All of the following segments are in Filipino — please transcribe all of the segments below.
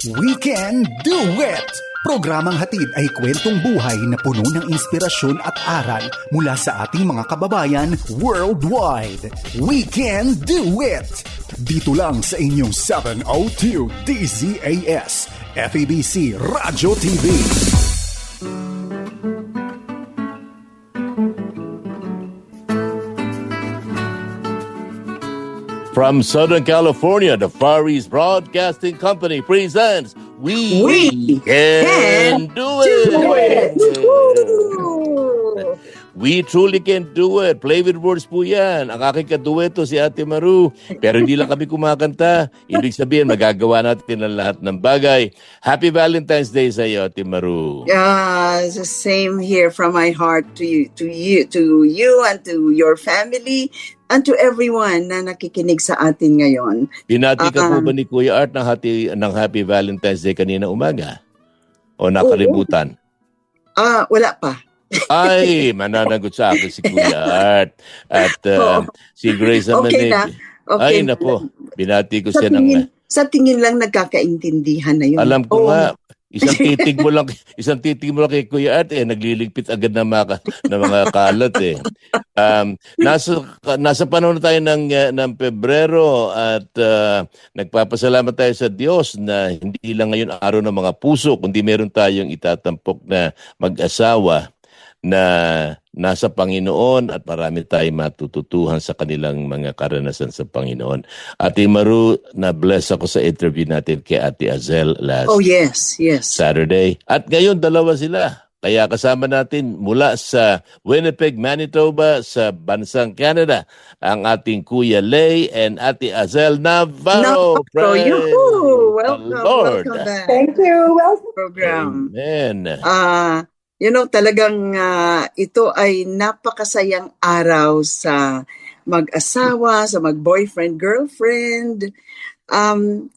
We Can Do It! Programang hatid ay kwentong buhay na puno ng inspirasyon at aral mula sa ating mga kababayan worldwide. We Can Do It! Dito lang sa inyong 702 DZAS, FEBC Radyo TV. From Southern California, the Far East Broadcasting Company presents We Can Do It! We truly can do it. Play with words po yan. Ang aking kadueto si Ate Maru. Pero hindi lang kami kumakanta. Ibig sabihin, magagawa natin ang lahat ng bagay. Happy Valentine's Day sa iyo, Ate Maru. It's the same here from my heart to you and to your family and to everyone na nakikinig sa atin ngayon. Binati ka po ba ni Kuya Art ng Happy Valentine's Day kanina umaga? O nakalimutan? Wala pa. Ay, mananagot sa akin si Kuya Art. At si Grace naman okay na. Okay. Ay, nako. Binati ko siya ng... Sa tingin lang nagkakaintindihan na yun. Alam ko nga. Isang titig mo lang kay Kuya Art, nagliligpit agad ng mga kalat eh. Nasa panahon na tayo ng Pebrero at nagpapasalamat tayo sa Diyos na hindi lang ngayon araw ng mga puso, kundi meron tayong itatampok na mag-asawa na nasa Panginoon at marami tayong matututuhan sa kanilang mga karanasan sa Panginoon. Ate Maru, na-bless ako sa interview natin kay Ate Azel last Saturday. At ngayon, dalawa sila. Kaya kasama natin mula sa Winnipeg, Manitoba, sa bansang Canada, ang ating Kuya Lay and Ate Azel Navarro. Praise welcome, the Lord. welcome back. Thank you. Welcome. Program. Amen. Talagang ito ay napakasayang araw sa mag-asawa, sa mag-boyfriend, girlfriend.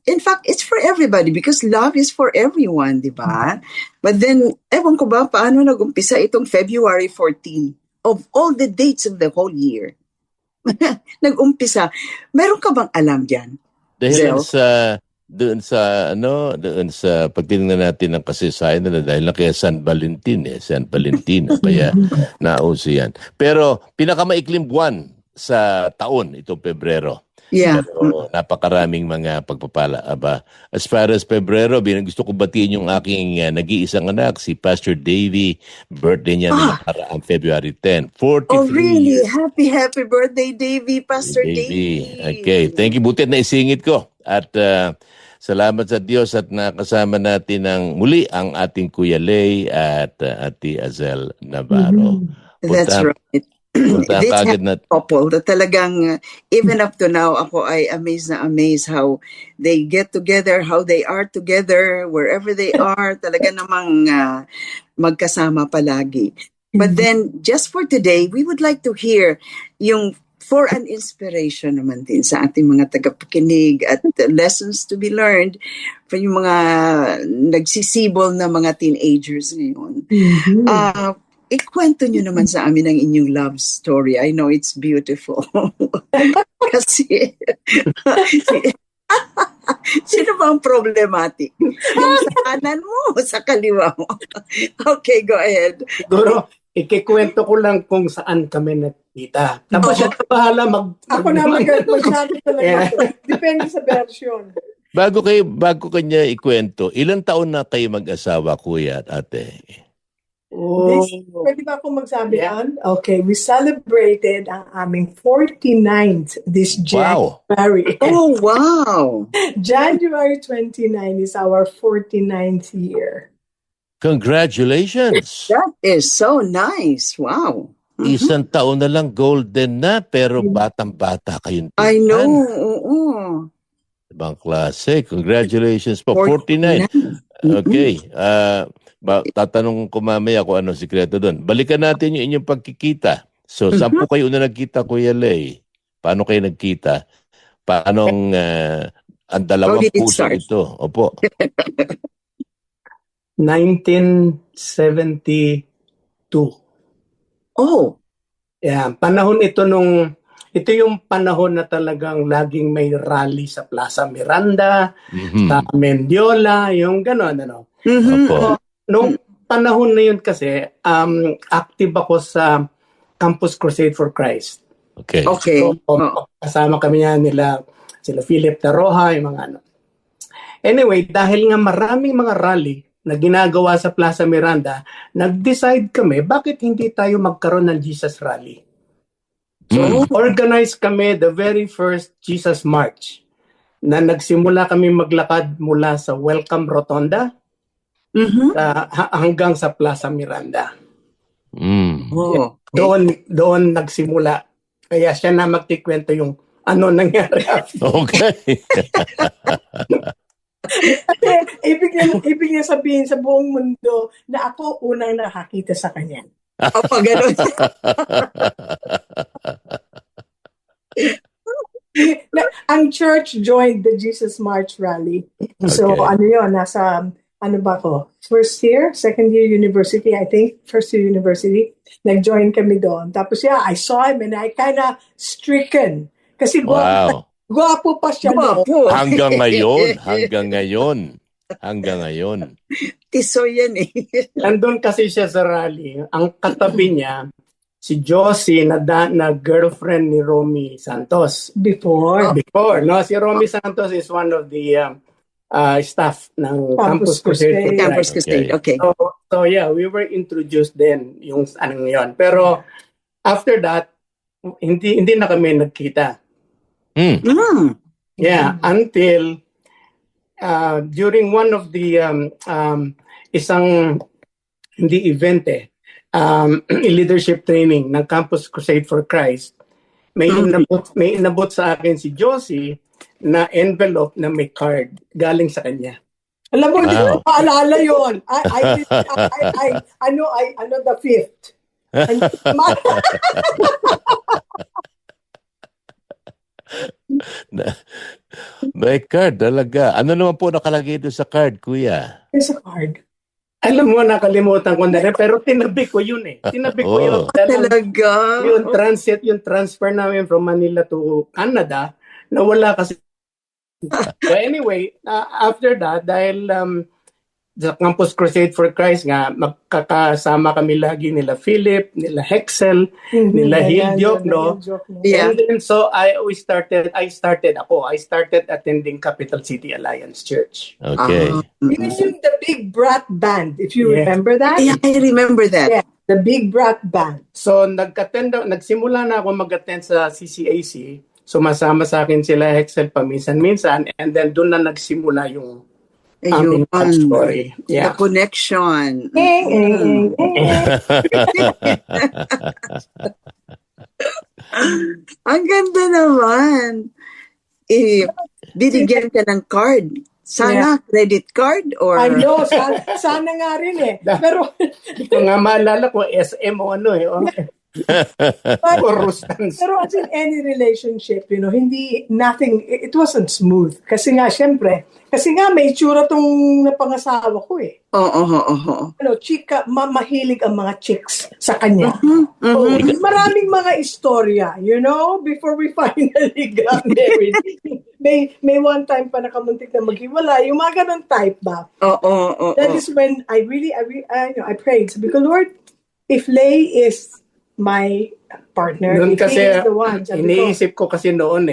In fact, it's for everybody because love is for everyone, di ba? But then, ewan ko ba, paano nag-umpisa itong February 14 of all the dates of the whole year? Nag-umpisa. Meron ka bang alam dyan? Doon sa pagtingnan natin ng kasaysayan na dahil na kaya San Valentin kaya nauso yan. Pero pinakamaikling buwan sa taon itong Pebrero. Yeah. Pero napakaraming mga pagpapala. As far as Pebrero, gusto ko batiin yung aking nag-iisang anak, si Pastor Davey. Birthday niya nakaraang February 10. 43 Oh, really? years. Happy birthday, Davey, Pastor Davey. Okay, thank you. Buti na isingit ko. At salamat sa Diyos at nakasama natin muli ang ating Kuya Lay at Ate Azel Navarro. That's right. This couple that talagang even up to now ako ay amazed how they get together, how they are together, wherever they are, talaga namang magkasama palagi. But then, just for today, we would like to hear yung for an inspiration naman din sa ating mga tagapakinig at lessons to be learned from yung mga nagsisibol na mga teenagers ngayon. Ikwento nyo naman sa amin ang inyong love story. I know it's beautiful. Kasi, sino ba ang problematic? Yung sa kanan mo, sa kaliwa mo. Okay, go ahead. Siguro, ikikwento ko lang kung saan kami nakita. Tapos siya na bahala Ako na magsabi talaga. Depende sa version. Bago kanya ikwento, ilang taon na kayo mag-asawa, Kuya at Ate? Pwede ba akong magsabi yan? Okay, we celebrated ang aming 49th this January. Wow. Oh, wow. January 29 is our 49th year. Congratulations! That is so nice. Wow. Isang taon na lang golden na, pero batang-bata kayong I know. Oo. Ibang klase. Congratulations po. 49. Okay. Tatanong ko mamaya kung ano sikreto doon. Balikan natin yung inyong pagkikita. So, saan po kayo una nagkita, Kuya Lay? Paano kayo nagkita? Paanong ang dalawang puso ito? Opo. 1972. Oh. Yeah, panahon ito nung ito yung panahon na talagang laging may rally sa Plaza Miranda, sa Mendiola, yung gano'n, ano. So, nung panahon na yun kasi, active ako sa Campus Crusade for Christ. Okay. Okay. So, kasama kami nila, sila Philip Taroja, yung mga ano. Anyway, dahil nga maraming mga rally na ginagawa sa Plaza Miranda, nag-decide kami, bakit hindi tayo magkaroon ng Jesus Rally? So, organized kami the very first Jesus March na nagsimula kami maglakad mula sa Welcome Rotonda hanggang sa Plaza Miranda. Oh, Doon nagsimula. Kaya siya na magtikwento yung ano nangyari. Okay. Kasi ibig niya sabihin sa buong mundo na ako unang nakakita sa kanya. Opo, ganun. Ang church joined the Jesus March rally. So Okay. nasa first year, second year university, I think, first year university, nag-join kami doon. Tapos I saw him and I kind of stricken. Kasi Wow. gwapo pa siya noon. Guwapo. Hanggang ngayon. Tiso yan eh. Nandun kasi siya sa rally. Ang katabi niya, si Josie na girlfriend ni Romy Santos. Before. No? Si Romy Santos is one of the staff ng Campus Crusade. Campus Crusade. Okay. So yeah, we were introduced then yung anong yon. Pero after that, hindi na kami nagkita. Yeah, until during one of the isang hindi event leadership training ng Campus Crusade for Christ, may inabot sa akin si Josie na envelope na may card galing sa kanya. Alam mo, hindi ko maalala yun. I know the fifth. May card talaga. Ano naman po nakalagay doon sa card, kuya? There's a card. Alam mo, nakalimutan ko na rin, pero tinabi ko yun eh. Tinabi ko yun. Talaga. Yung transfer namin from Manila to Canada, nawala kasi. So anyway, after that, dahil sa Campus Crusade for Christ nga, magkakasama kami lagi nila Philip, nila Hexel, nila Hildyok, no? Yeah. And then so I started attending Capital City Alliance Church. Okay. Even the Big Brat Band, if you remember that. Yeah, I remember that. Yeah, the Big Brat Band. So nagsimula na ako mag-attend sa CCAC. Sumasama sa akin sila Hexel paminsan-minsan, and then doon na nagsimula yung aming story. The connection. Ang ganda naman. Binigyan ka ng card. Sana credit card or... I know, sana nga rin eh. Pero, Ito nga maalala ko, SM o ano eh. pero as in any relationship, it wasn't smooth. Kasi nga may itsura tong napangasawa ko eh. Oo. Chika, mahilig ang mga chicks sa kanya. So, maraming mga istorya, before we finally got married. May one time pa nakamuntik na maghiwala, yung mga ganun type ba? Oo. That is when I prayed. Sabi ko, Lord, if Lay is my partner, Noon if kasi, he is the one, iniisip ko kasi noon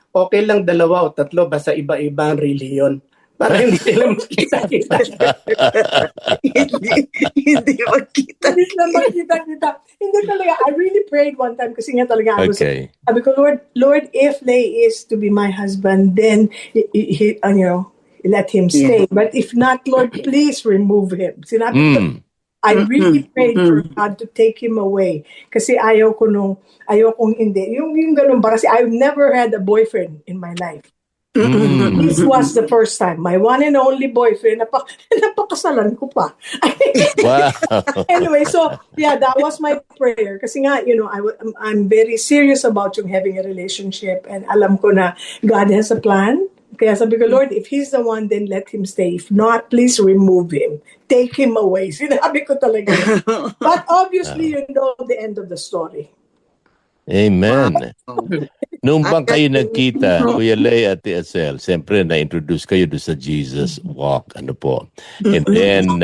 okay lang 2 o 3 basta iba-ibang reliyon. Para hindi sila magkita-kita. Hindi magkita. Hindi sila magkita-kita. Hindi talaga. I really prayed one time kasi nga talaga sabi ko, Lord, if Lay is to be my husband, then let him stay. Yeah. But if not, Lord, please remove him. Sinabi ko, I really prayed for God to take him away. Kasi ayaw kong hindi. Yung ganun ba? Kasi I've never had a boyfriend in my life. This was the first time. My one and only boyfriend, napakasalan ko pa. Wow. Anyway, so, that was my prayer. Kasi nga, I'm very serious about yung having a relationship, and alam ko na God has a plan. Kaya sabi ko, Lord, if he's the one, then let him stay. If not, please remove him. Take him away. Sinabi ko talaga. But obviously, you know the end of the story. Amen. Oh. Nung bang At- kayo nagkita, Kuya Lay at Tiasel, siyempre na-introduce kayo doon sa Jesus Walk. Ano po? And then,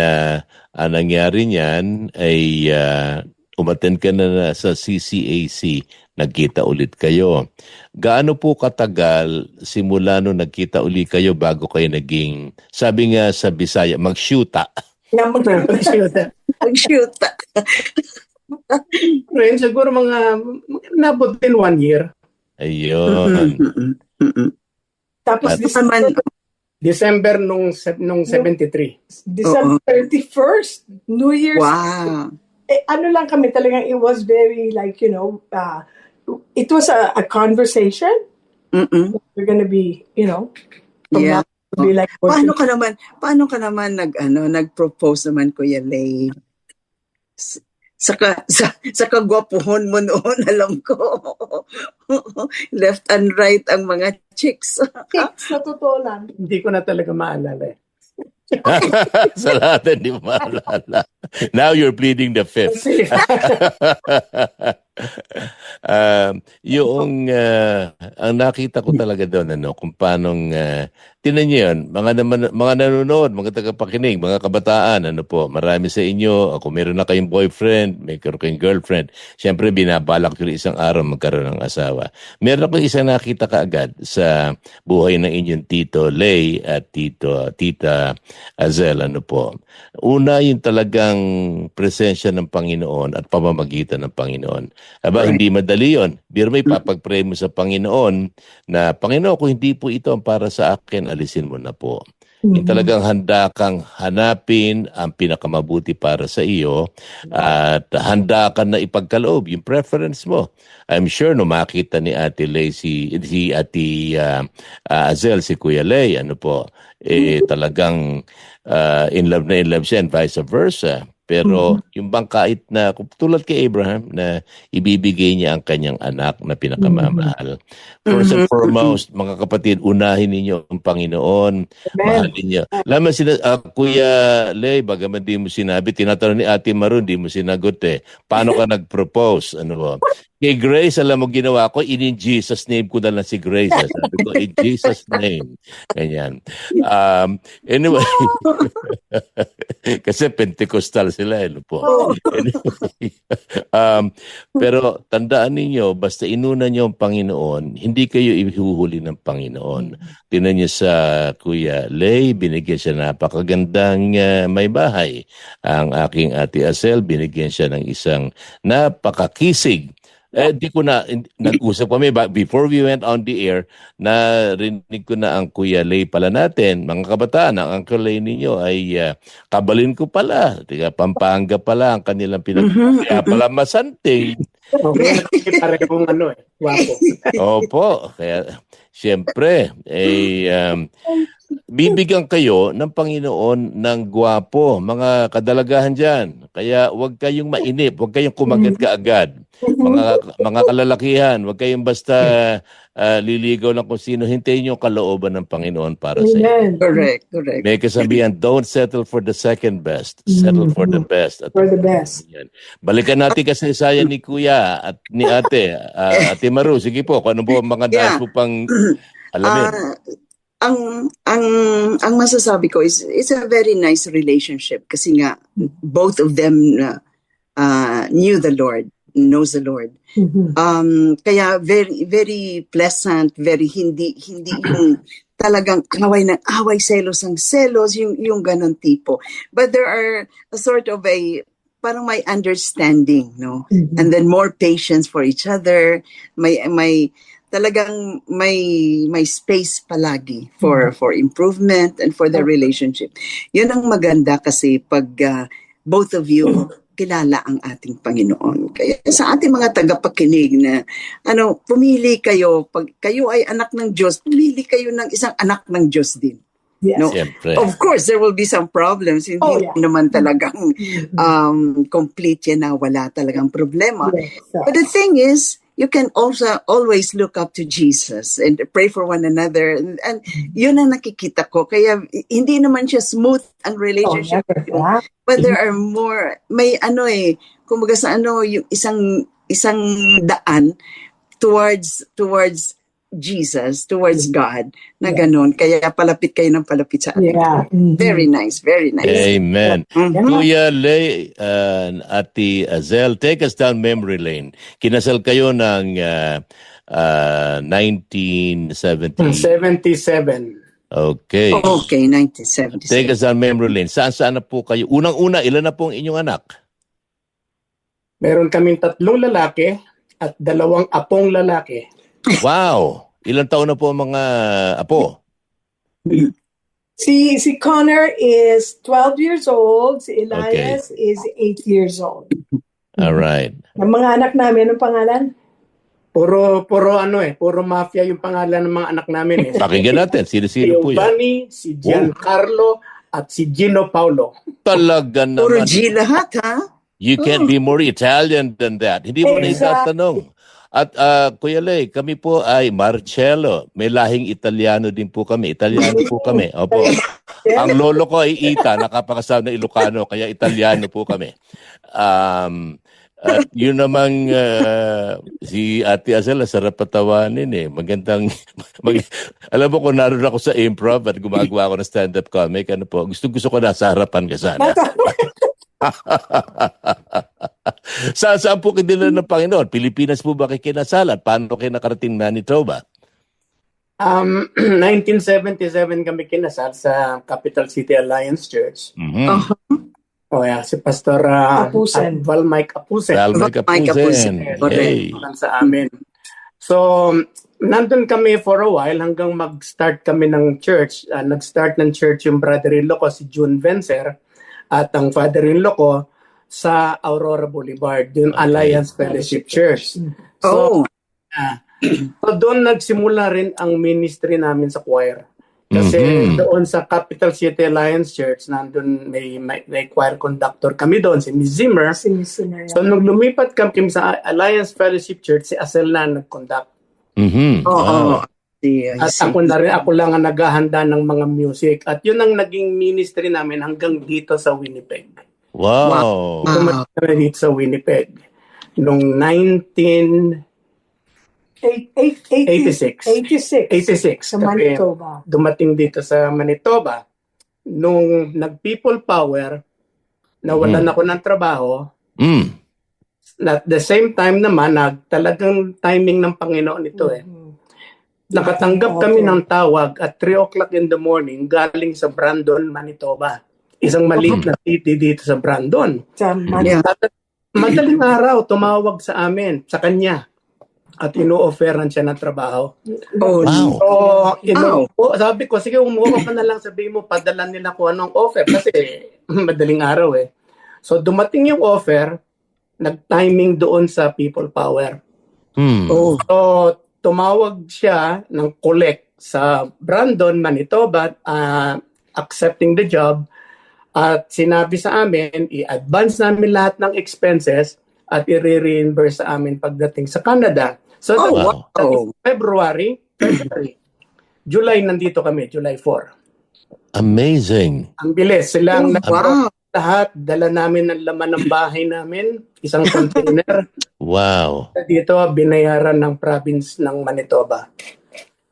ang nangyari niyan ay umattend ka na sa CCAC, nagkita ulit kayo. Gaano po katagal simula nung nagkita ulit kayo bago kayo naging, sabi nga sa Bisaya, mag-shoota? Mag-shoot. Friends, siguro mga nabot din 1 year. Ayun. Tapos At- December nung 73. December 31st, New Year's. Wow. Ano lang kami talagang, it was very like, it was a conversation. We're gonna be, from Yeah. now to be like, Paano ka naman nag-propose naman, Kuya Lay? Sa kagwapuhon mo noon, alam ko. Left and right ang mga chicks. sa totoo lang. Hindi ko na talaga maalala. Sa lahat, hindi mo maalala. Now you're pleading the fifth. Ang nakita ko talaga doon, kung paano, tinan niyo yun, mga nanonood, mga tagapakinig, mga kabataan, marami sa inyo, kung meron na kayong boyfriend, may kayong girlfriend, syempre binabalak yun isang araw magkaroon ng asawa. Meron akong isang nakita kaagad sa buhay ng inyong Tito Lay at Tita Azel, Una, yung talagang presensya ng Panginoon at pamamagitan ng Panginoon. Hindi madali yun. Pero may papag-pray mo sa Panginoon na, Panginoon, kung hindi po ito ang para sa akin, alisin mo na po. Yung talagang handa kang hanapin ang pinakamabuti para sa iyo at handa ka na ipagkaloob yung preference mo. I'm sure no makita ni Ate Lay si Ate Azel, si Kuya Lay, talagang in love siya and vice versa. Pero yung bang kahit na, tulad kay Abraham, na ibibigay niya ang kanyang anak na pinakamamahal. First and foremost, mga kapatid, unahin ninyo ang Panginoon. Mahalin niyo. Alam mo, Kuya Lay, bagaman di mo sinabi, tinatanong ni Ate Maru, di mo sinagot Paano ka nag-propose? Kay Grace, alam mo ginawa ko, in Jesus name ko na lang si Grace. Sabi ko, in Jesus name. Ganyan. Anyway, kasi Pentecostal sila, Anyway, pero tandaan ninyo, basta inuna niyo ang Panginoon, hindi kayo ihuhuli ng Panginoon. Tinan niyo sa Kuya Lay, binigyan siya napakagandang may bahay. Ang aking Ate Azel, binigyan siya ng isang napakakisig. Di ko nag-usap kami before we went on the air, narinig ko na ang Kuya Lay pala natin, mga kabataan, ang Uncle Lay ninyo ay kabalin ko pala, Pampanga pala ang kanilang kaya pala Masante. Parehong wapo. Opo, kaya siyempre, bibigyan kayo ng Panginoon ng gwapo, mga kadalagahan dyan. Kaya huwag kayong mainip, huwag kayong kumagat kaagad. Mga kalalakihan, huwag kayong basta liligaw lang kung sino. Hintayin yung kalooban ng Panginoon para sa inyo. Correct. May kasabihan, don't settle for the second best. Settle for the best. At For the best. yan. Balikan natin kasaysayan ni Kuya at ni Ate. Ate Maru, sige po, kung ano po ang mga nais mo pang alamin. Ang masasabi ko is it's a very nice relationship kasi nga both of them knows the Lord. Kaya very very pleasant, very hindi yung talagang away selos yung ganon tipo. But there are a sort of parang may understanding, no? And then more patience for each other. May talagang may space palagi for improvement and for the relationship. Yun ang maganda kasi pag both of you kilala ang ating Panginoon. Kaya sa ating mga tagapakinig na pumili kayo, pag kayo ay anak ng Diyos, pumili kayo ng isang anak ng Diyos din. Yes. No? Of course, there will be some problems. Hindi naman talagang complete yan na wala talagang problema. Yes. But the thing is, you can also always look up to Jesus and pray for one another. And yun ang nakikita ko. Kaya hindi naman siya smooth ang relationship. But there are more, may kumbaga sa yung isang isang daan towards Jesus, towards God, na ganun. Kaya palapit kayo ng palapit sa atin. Very nice, very nice. Amen. Kuya Lay, Ate Azel, take us down memory lane. Kinasal kayo ng 1977. 77. Okay. Okay, 1977. Take us down memory lane. Saan na po kayo? Unang-una, ilan na po ang inyong anak? Meron kaming 3 lalaki at 2 apong lalaki. Wow! Ilang taon na po ang mga apo? Si Connor is 12 years old. Si Elias is 8 years old. All right. Ang mga anak namin, anong pangalan? Puro mafia yung pangalan ng mga anak namin eh. Pakinggan natin, Si sino po yan? Giovanni, si Giancarlo, at si Gino Paulo. Talaga Puro naman. G lahat, ha? You can't be more Italian than that. Hindi mo na itatanong. At Kuya Lay, kami po ay Marcello. May lahing Italiano din po kami. Italiano po kami. Opo. Ang lolo ko ay Ita, nakapakasama na Ilocano, kaya Italiano po kami. At yun namang si Ate Azel, sarap patawanin eh. Magandang, alam mo kung naroon ako sa improv at gumagawa ako ng stand-up comic, ano po, gusto ko nasa harapan ka sana. Saan po kinila ng Panginoon? Pilipinas po ba kayo kinasal? At paano kayo nakarating Manitoba? 1977 kami kinasal sa Capital City Alliance Church. Si Pastor Apusen. Val Mike Apusen. Val Mike Apusen. Hey. Sa amin. So, nandun kami for a while hanggang mag-start kami ng church. Nag-start ng church yung brother-in-law ko, si June Vencer, at ang father-in-law ko sa Aurora Boulevard, yung Alliance Fellowship Church. So doon nagsimula rin ang ministry namin sa choir. Kasi doon sa Capital City Alliance Church, nandun may choir conductor kami doon, si Miss Zimmer. So nung lumipat kami sa Alliance Fellowship Church, si Asel na nag-conduct. At ako lang ang naghahanda ng mga music. At yun ang naging ministry namin hanggang dito sa Winnipeg. Wow! Dumating kami dito sa Winnipeg noong 86 sa Manitoba. Dumating dito sa Manitoba. Nung nag-people power, nawalan ako ng trabaho. At the same time naman, talagang timing ng Panginoon ito eh. Nakatanggap kami ng tawag at 3 o'clock in the morning galing sa Brandon, Manitoba. Isang maliit na city dito sa Brandon. Madaling araw, tumawag sa amin, sa kanya. At ino-offeran siya ng trabaho. Sabi ko, sige, umuha ka na lang, sabihin mo, padala nila ko anong offer. Kasi madaling araw eh. So dumating yung offer, nag-timing doon sa people power. So tumawag siya ng collect sa Brandon, Manitoba, accepting the job. At sinabi sa amin, i-advance namin lahat ng expenses at i-reimburse sa amin pagdating sa Canada. So, February, July nandito kami, July 4. Amazing. Ang bilis. Silang lahat, dala namin ng laman ng bahay namin, isang container. Wow. Dito, binayaran ng province ng Manitoba.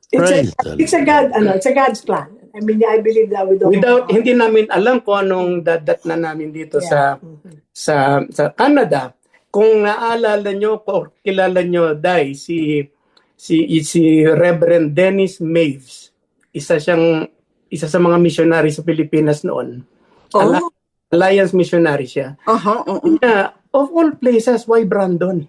It's a God's plan. I mean, I believe that hindi namin alam kung anong dadat na namin dito sa Canada. Kung naalala nyo o kilala nyo, Day, si Reverend Dennis Maves, isa sa mga missionary sa Pilipinas noon. Alliance missionary siya. Of all places, why Brandon?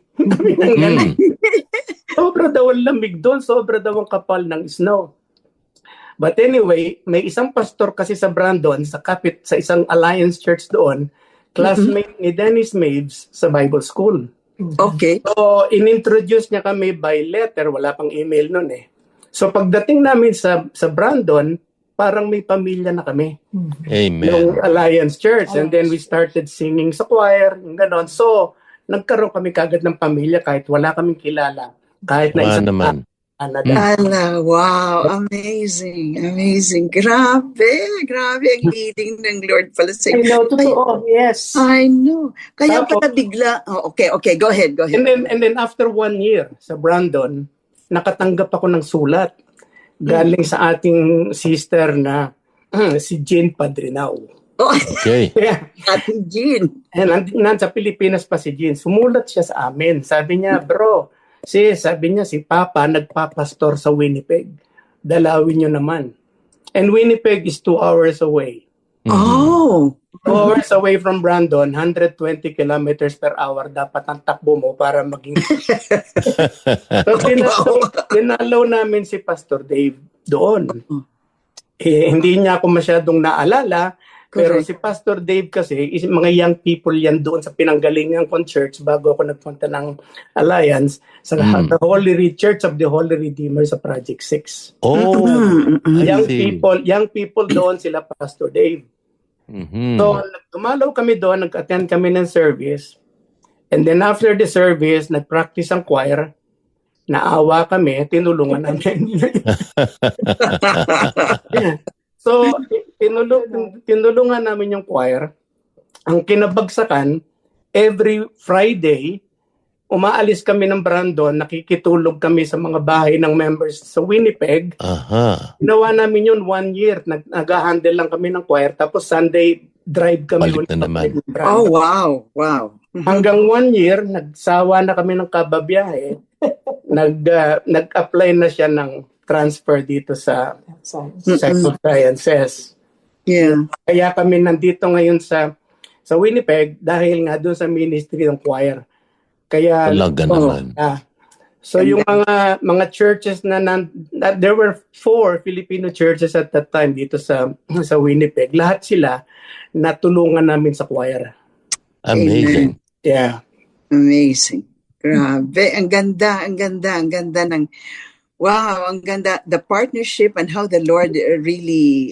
Sobra daw ang lamig doon, sobra daw ang kapal ng snow. But anyway, may isang pastor kasi sa Brandon, sa isang Alliance Church doon, classmate ni Dennis Maves sa Bible School. Okay. So, inintroduce niya kami by letter, wala pang email noon eh. So, pagdating namin sa Brandon, parang may pamilya na kami. Amen. Yung Alliance Church. And then we started singing sa choir, yung ganon. So, nagkaroon kami kagad ng pamilya kahit wala kaming kilala. Kahit na isang naman. Wow, amazing, amazing. Grabe ang leading ng Lord pala sa I know, totoo, yes. I know. Kaya pala bigla, okay, go ahead. And then after 1 year sa Brandon, nakatanggap ako ng sulat galing sa ating sister na si Jean Padrinao. Okay. Ate Jean. Nasa Pilipinas pa si Jean. Sumulat siya sa amin. Sabi niya, bro, sabi niya si Papa nagpapastor sa Winnipeg. Dalawin niyo naman. And Winnipeg is 2 hours away. Oh. 2 hours away from Brandon, 120 kilometers per hour dapat ang takbo mo para maging... So, dinalaw namin si Pastor Dave doon. Hindi niya ako masyadong naalala, pero si Pastor Dave kasi, mga young people yan doon sa pinanggalingan kong church bago ako nagpunta ng Alliance sa the Church of the Holy Redeemer sa Project 6. Oh, young people doon sila Pastor Dave. So, dumalaw kami doon, nag-attend kami ng service. And then after the service, nag-practice ang choir. Naawa kami, tinulungan namin. So, tinulungan namin yung choir. Ang kinabagsakan, every Friday, umaalis kami ng Brandon, nakikitulog kami sa mga bahay ng members sa Winnipeg. Ginawa namin yun 1 year. Nag-handle lang kami ng choir. Tapos Sunday, drive kami. Balik na naman. Oh, wow. Hanggang 1 year, nagsawa na kami ng kababiyahe. Nag-apply na siya ng transfer dito sa Sciences. Yeah. Kaya kami nandito ngayon sa Winnipeg dahil nga doon sa ministry ng choir. Kaya naman. So yung mga churches there were 4 Filipino churches at that time dito sa Winnipeg. Lahat sila natulungan namin sa choir. Amazing. Amen. Yeah. Amazing. Grabe, ang ganda ng wow, ang ganda, the partnership and how the Lord really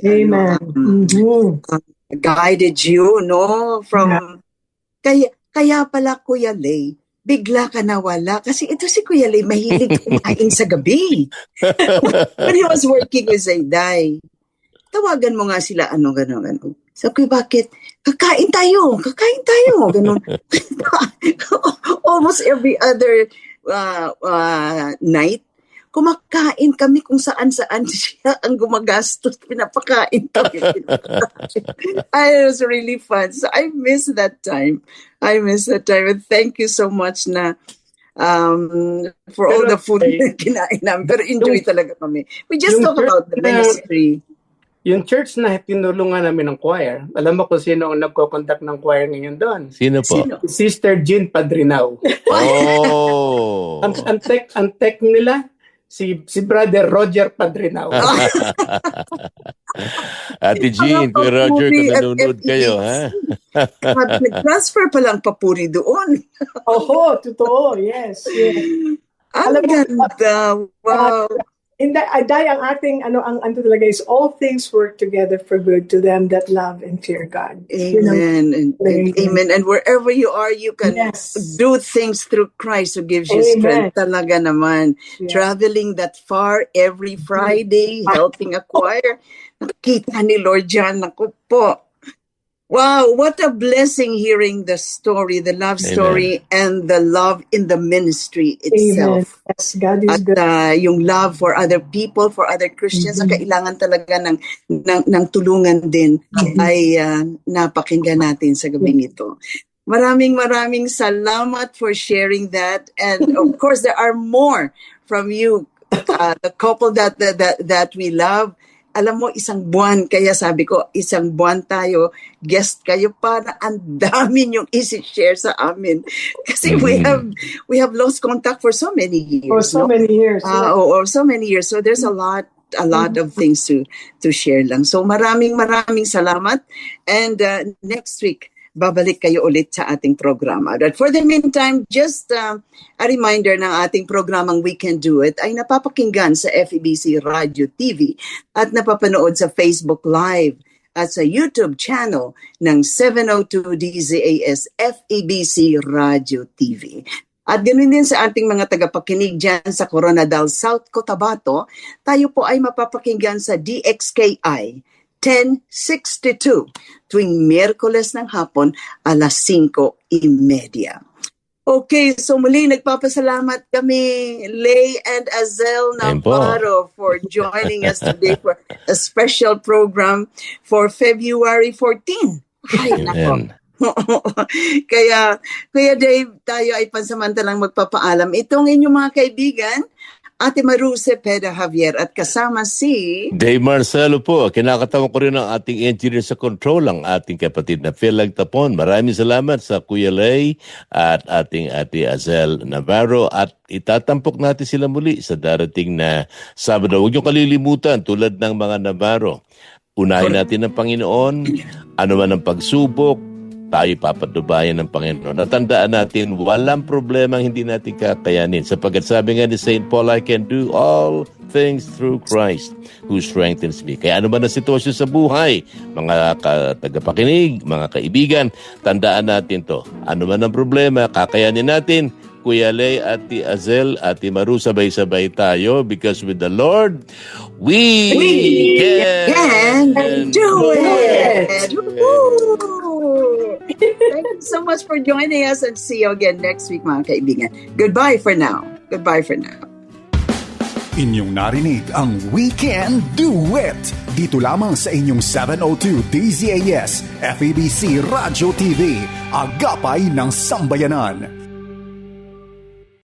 guided you, no? From kaya pala Kuya Lay, bigla ka nawala kasi ito si Kuya Lay mahilig kumain sa gabi. When he was working with Zayday, tawagan mo nga sila gano'n. Sabi ko, bakit? Kakain tayo, gano'n. Almost every other night, kumakain kami kung saan-saan siya ang gumagastos, pinapakain kami. It was really fun. So I miss that time. And thank you so much na for all the food na kinain namin. Pero enjoy talaga kami. We just talk about the ministry. Yung church na tinulungan namin ng choir, alam mo kung sino ang nagko-conduct ng choir ngayon doon? Sino po? Sister Jean Padrinao. Oh! ang tech nila, si Brother Roger Padrinao. Ate Jean, Kuya Roger, kung nanonood kayo, ha? Nag-transfer pa lang papuri doon. Totoo, yes. Ang ganda, wow. Day ang ating ang talaga is all things work together for good to them that love and fear God. Amen. Amen. And wherever you are, you can do things through Christ who gives you strength. Talaga naman. Yeah. Traveling that far every Friday, helping a choir. Nakita ni Lord John, naku po. Wow, what a blessing hearing the story, the love story, and the love in the ministry itself. Amen. Yes, God is good. At yung love for other people, for other Christians, ang kailangan talaga ng tulungan din ay napakinggan natin sa gabing ito. Maraming salamat for sharing that. And of course, there are more from you, the couple that we love. Alam mo, 1 buwan, kaya sabi ko, 1 buwan tayo, guest kayo para ang dami niyong isi-share sa amin. Kasi we have lost contact for so many years. For so many years. Or so many years. So there's a lot of things to share lang. So maraming salamat. And next week, babalik kayo ulit sa ating programa. But for the meantime, just a reminder ng ating programang We Can Do It ay napapakinggan sa FEBC Radio TV at napapanood sa Facebook Live at sa YouTube channel ng 702 DZAS FEBC Radio TV. At ganoon din sa ating mga tagapakinig dyan sa Coronadal, South Cotabato, tayo po ay mapapakinggan sa DXKI 1062 tuwing Miyerkules ng hapon alas 5:30. Okay, so muli nagpapasalamat kami, Lay and Azel Navarro, for joining us today for a special program for February 14. Ay, nako. Kaya, Kuya Dave, tayo ay pansamantalang magpapaalam. Itong inyong mga kaibigan, Ate Maru Cepeda Javier at kasama si Dave Marcelo po. Kinakatawa ko rin ang ating engineer sa control, ang ating kapatid na Phil Lagtapon. Maraming salamat sa Kuya Lay at ating Ate Azel Navarro, at itatampok natin sila muli sa darating na Sabado. Huwag niyo kalilimutan, tulad ng mga Navarro, unahin natin ang Panginoon, ano man ang pagsubok, tayo papadubayan ng Panginoon. Natandaan natin, walang problema hindi natin kakayanin. Sapagkat sabi nga ni St. Paul, I can do all things through Christ who strengthens me. Kaya ano man ang sitwasyon sa buhay, mga tagapakinig, mga kaibigan, tandaan natin to. Ano man ang problema, kakayanin natin. Kuya Lay, Ate Azel, Ate Maru, sabay-sabay tayo, because with the Lord, we can do it! Thank you so much for joining us, and see you again next week, mga kaibigan. Goodbye for now. Goodbye for now. Inyong narinig ang Weekend Duet dito lamang sa inyong 702 DZAS FEBC Radio TV, Agapay ng Sambayanan.